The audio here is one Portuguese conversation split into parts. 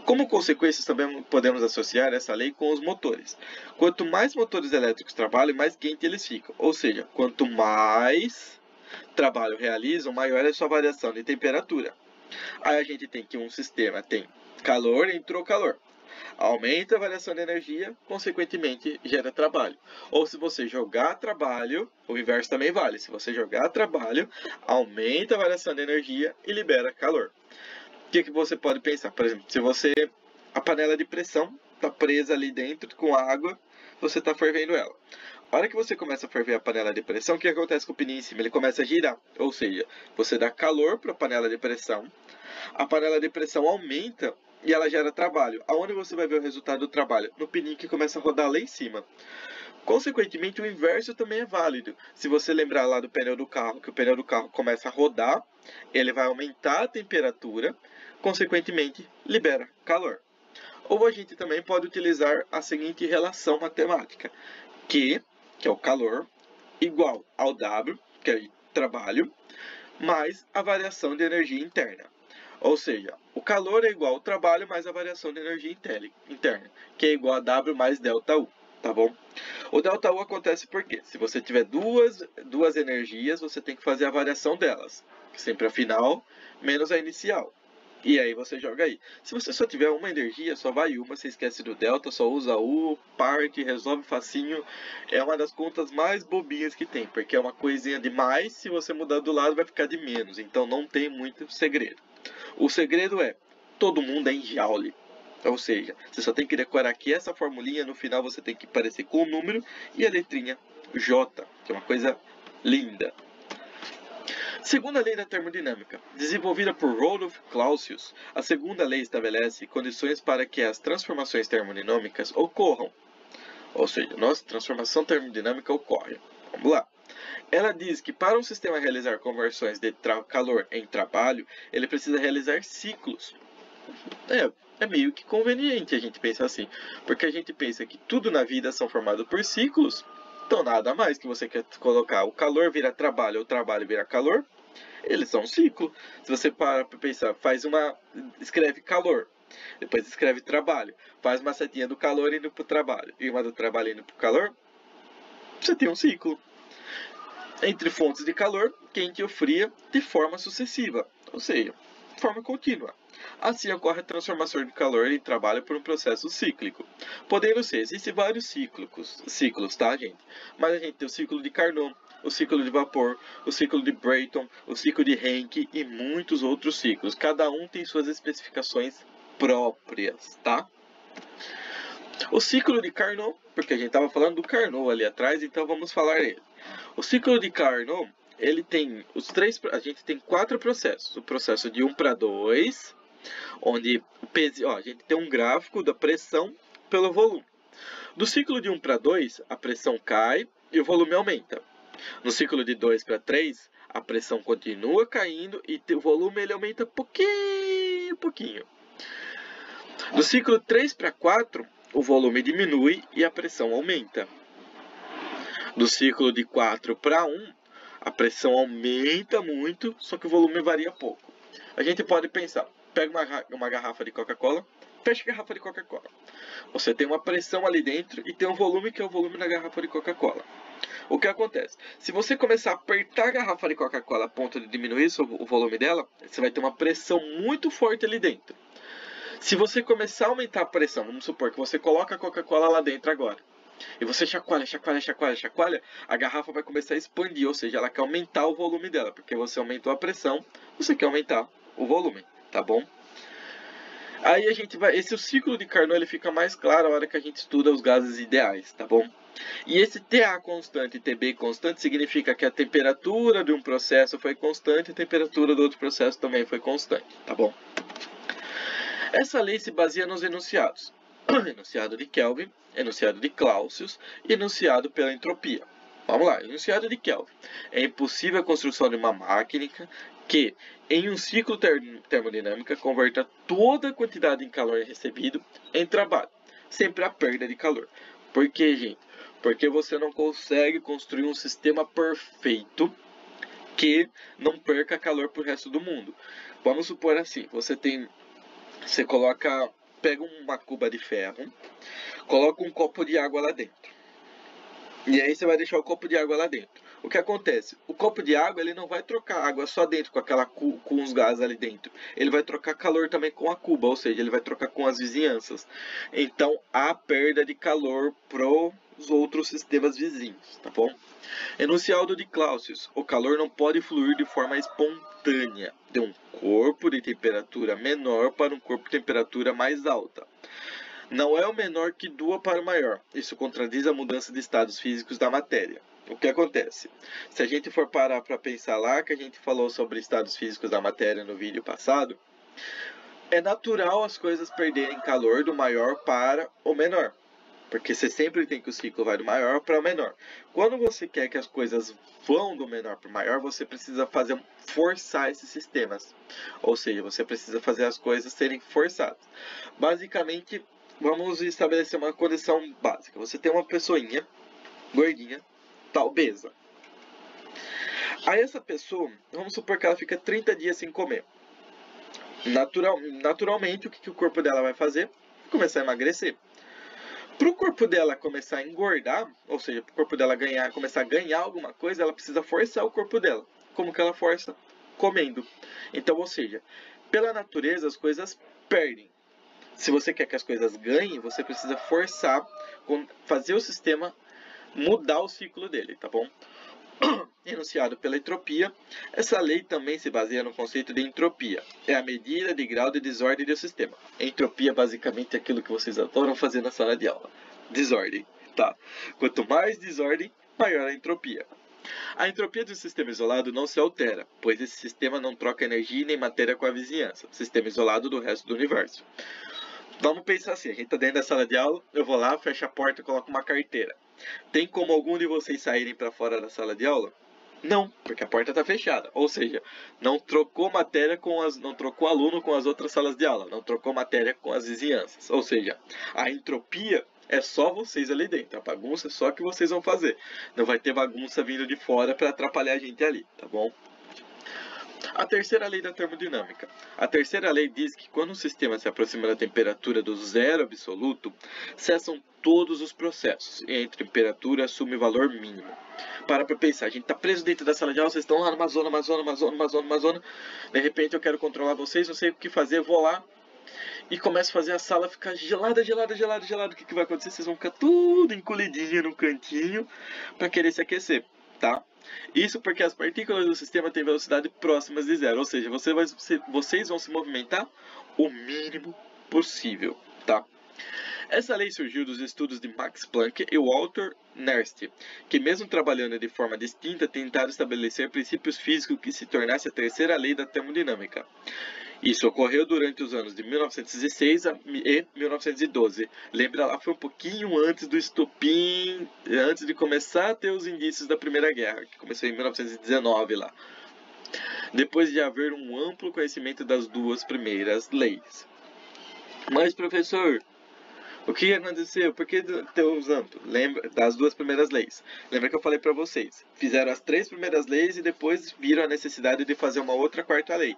Como consequências, também podemos associar essa lei com os motores. Quanto mais motores elétricos trabalham, mais quente eles ficam. Ou seja, quanto mais trabalho realizam, maior é a sua variação de temperatura. Aí a gente tem que um sistema tem calor, entrou calor. Aumenta a variação de energia, consequentemente gera trabalho. Ou se você jogar trabalho, o inverso também vale. Se você jogar trabalho, aumenta a variação de energia e libera calor. O que você pode pensar? Por exemplo, se a panela de pressão está presa ali dentro com água, você está fervendo ela. A hora que você começa a ferver a panela de pressão, o que acontece com o pininho em cima? Ele começa a girar. Ou seja, você dá calor para a panela de pressão, a panela de pressão aumenta e ela gera trabalho. Aonde você vai ver o resultado do trabalho? No pininho que começa a rodar lá em cima. Consequentemente, o inverso também é válido. Se você lembrar lá do pneu do carro, que o pneu do carro começa a rodar, ele vai aumentar a temperatura, consequentemente, libera calor. Ou a gente também pode utilizar a seguinte relação matemática, Q, que é o calor, igual ao W, que é trabalho, mais a variação de energia interna. Ou seja, o calor é igual ao trabalho mais a variação de energia interna, que é igual a W mais ΔU, tá bom? O ΔU acontece porque, se você tiver duas energias, você tem que fazer a variação delas, que sempre a final menos a inicial. E aí você joga aí. Se você só tiver uma energia, só vai uma, você esquece do delta, só usa U, parte, resolve facinho. É uma das contas mais bobinhas que tem, porque é uma coisinha de mais, se você mudar do lado vai ficar de menos. Então não tem muito segredo. O segredo é, todo mundo é em Joule. Ou seja, você só tem que decorar aqui essa formulinha, no final você tem que parecer com o número e a letrinha J, que é uma coisa linda. Segunda lei da termodinâmica, desenvolvida por Rudolf Clausius, a segunda lei estabelece condições para que as transformações termodinâmicas ocorram. Ou seja, nossa transformação termodinâmica ocorre. Vamos lá. Ela diz que para um sistema realizar conversões de calor em trabalho, ele precisa realizar ciclos. É meio que conveniente a gente pensar assim, porque a gente pensa que tudo na vida são formados por ciclos, então nada mais que você quer colocar o calor vira trabalho, ou o trabalho vira calor, eles são um ciclo. Se você para para pensar, escreve calor, depois escreve trabalho, faz uma setinha do calor indo para o trabalho e uma do trabalho indo para o calor, você tem um ciclo. Entre fontes de calor, quente ou fria, de forma sucessiva, ou seja, de forma contínua. Assim ocorre a transformação de calor em trabalho por um processo cíclico. Podendo ser, existem vários ciclos, tá, gente? Mas a gente tem o ciclo de Carnot, o ciclo de vapor, o ciclo de Brayton, o ciclo de Henke e muitos outros ciclos. Cada um tem suas especificações próprias, tá? O ciclo de Carnot, porque a gente estava falando do Carnot ali atrás, então vamos falar dele. O ciclo de Carnot, ele tem a gente tem 4 processos. O processo de 1 para 2, onde a gente tem um gráfico da pressão pelo volume. Do ciclo de 1 para 2, a pressão cai e o volume aumenta. No ciclo de 2 para 3, a pressão continua caindo e o volume ele aumenta pouquinho. Do ciclo 3 para 4, o volume diminui e a pressão aumenta. Do ciclo de 4 para 1, a pressão aumenta muito, só que o volume varia pouco. A gente pode pensar, pega uma garrafa de Coca-Cola, fecha a garrafa de Coca-Cola. Você tem uma pressão ali dentro e tem um volume que é o volume da garrafa de Coca-Cola. O que acontece? Se você começar a apertar a garrafa de Coca-Cola a ponto de diminuir o volume dela, você vai ter uma pressão muito forte ali dentro. Se você começar a aumentar a pressão, vamos supor que você coloca a Coca-Cola lá dentro agora, e você chacoalha, a garrafa vai começar a expandir, ou seja, ela quer aumentar o volume dela, porque você aumentou a pressão, você quer aumentar o volume, tá bom? Aí o ciclo de Carnot ele fica mais claro a hora que a gente estuda os gases ideais, tá bom? E esse TA constante e TB constante significa que a temperatura de um processo foi constante e a temperatura do outro processo também foi constante, tá bom? Essa lei se baseia nos enunciados. Enunciado de Kelvin, enunciado de Clausius e enunciado pela entropia. Vamos lá, enunciado de Kelvin. É impossível a construção de uma máquina que, em um ciclo termodinâmico, converta toda a quantidade de calor recebido em trabalho. Sempre a perda de calor. Por quê, gente? Porque você não consegue construir um sistema perfeito que não perca calor para o resto do mundo. Vamos supor assim, você coloca pega uma cuba de ferro, coloca um copo de água lá dentro. E aí você vai deixar o copo de água lá dentro. O que acontece? O copo de água ele não vai trocar água só dentro com os gases ali dentro. Ele vai trocar calor também com a cuba, ou seja, ele vai trocar com as vizinhanças. Então há perda de calor para os outros sistemas vizinhos, tá bom? Enunciado de Clausius: o calor não pode fluir de forma espontânea de um corpo de temperatura menor para um corpo de temperatura mais alta. Não é o menor que doa para o maior. Isso contradiz a mudança de estados físicos da matéria. O que acontece? Se a gente for parar para pensar lá, que a gente falou sobre estados físicos da matéria no vídeo passado, é natural as coisas perderem calor do maior para o menor. Porque você sempre tem que o ciclo vai do maior para o menor. Quando você quer que as coisas vão do menor para o maior, você precisa forçar esses sistemas. Ou seja, você precisa fazer as coisas serem forçadas. Basicamente, vamos estabelecer uma condição básica. Você tem uma pessoinha gordinha, tá obesa. Aí essa pessoa, vamos supor que ela fica 30 dias sem comer. Naturalmente, o que o corpo dela vai fazer? Vai começar a emagrecer. Para o corpo dela começar a engordar, ou seja, para o corpo dela começar a ganhar alguma coisa, ela precisa forçar o corpo dela. Como que ela força? Comendo. Então, ou seja, pela natureza as coisas perdem. Se você quer que as coisas ganhem, você precisa forçar, fazer o sistema mudar o ciclo dele, tá bom? Enunciado pela entropia, essa lei também se baseia no conceito de entropia. É a medida de grau de desordem do sistema. Entropia basicamente é aquilo que vocês adoram fazer na sala de aula. Desordem, tá? Quanto mais desordem, maior a entropia. A entropia do sistema isolado não se altera, pois esse sistema não troca energia nem matéria com a vizinhança, sistema isolado do resto do universo. Vamos pensar assim, a gente está dentro da sala de aula, eu vou lá, fecho a porta e coloco uma carteira. Tem como algum de vocês saírem para fora da sala de aula? Não, porque a porta está fechada. Ou seja, não trocou matéria não trocou aluno com as outras salas de aula, não trocou matéria com as vizinhanças. Ou seja, a entropia é só vocês ali dentro, a bagunça é só que vocês vão fazer. Não vai ter bagunça vindo de fora para atrapalhar a gente ali, tá bom? A terceira lei da termodinâmica. A terceira lei diz que quando um sistema se aproxima da temperatura do zero absoluto, cessam todos os processos e a temperatura assume valor mínimo. Para pensar, a gente está preso dentro da sala de aula, vocês estão lá numa zona. De repente eu quero controlar vocês, não sei o que fazer, vou lá e começo a fazer a sala ficar gelada. O que vai acontecer? Vocês vão ficar tudo encolhidinho no cantinho para querer se aquecer, tá? Isso porque as partículas do sistema têm velocidade próximas de zero, ou seja, vocês vão se movimentar o mínimo possível, tá? Essa lei surgiu dos estudos de Max Planck e Walter Nernst, que mesmo trabalhando de forma distinta, tentaram estabelecer princípios físicos que se tornassem a terceira lei da termodinâmica. Isso ocorreu durante os anos de 1906 e 1912. Lembra lá, foi um pouquinho antes do estopim, antes de começar a ter os indícios da Primeira Guerra, que começou em 1919 lá. Depois de haver um amplo conhecimento das duas primeiras leis. Mas, professor, o que aconteceu? Por que Deus amplo? Lembra das duas primeiras leis? Lembra que eu falei para vocês? Fizeram as três primeiras leis e depois viram a necessidade de fazer uma outra quarta lei.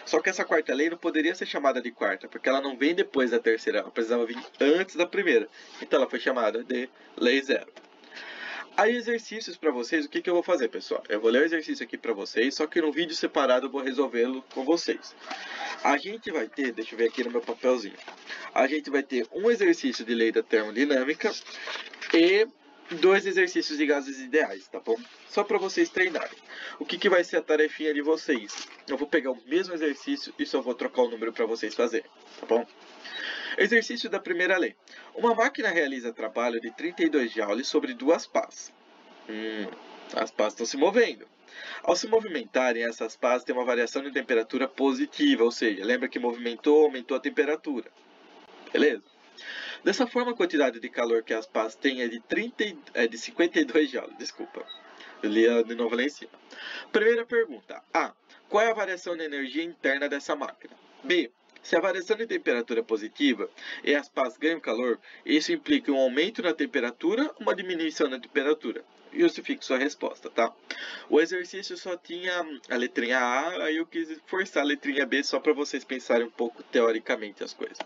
Só que essa quarta lei não poderia ser chamada de quarta, porque ela não vem depois da terceira, ela precisava vir antes da primeira. Então ela foi chamada de Lei Zero. Aí exercícios para vocês, o que eu vou fazer, pessoal? Eu vou ler o exercício aqui para vocês, só que no vídeo separado eu vou resolvê-lo com vocês. A gente vai ter, deixa eu ver aqui no meu papelzinho, a gente vai ter um exercício de lei da termodinâmica e 2 exercícios de gases ideais, tá bom? Só para vocês treinarem. O que vai ser a tarefinha de vocês? Eu vou pegar o mesmo exercício e só vou trocar o número para vocês fazerem, tá bom? Exercício da primeira lei. Uma máquina realiza trabalho de 32 joules sobre 2 pás. As pás estão se movendo. Ao se movimentarem, essas pás têm uma variação de temperatura positiva, ou seja, lembra que movimentou, aumentou a temperatura. Beleza? Dessa forma, a quantidade de calor que as pás têm é de 52 joules. Desculpa, eu li de novo lá em cima. Primeira pergunta. A. Qual é a variação de energia interna dessa máquina? B. Se a variação de temperatura é positiva e as pás ganham calor, isso implica um aumento na temperatura ou uma diminuição na temperatura? Justifique sua resposta, tá? O exercício só tinha a letrinha A, aí eu quis forçar a letrinha B só para vocês pensarem um pouco teoricamente as coisas.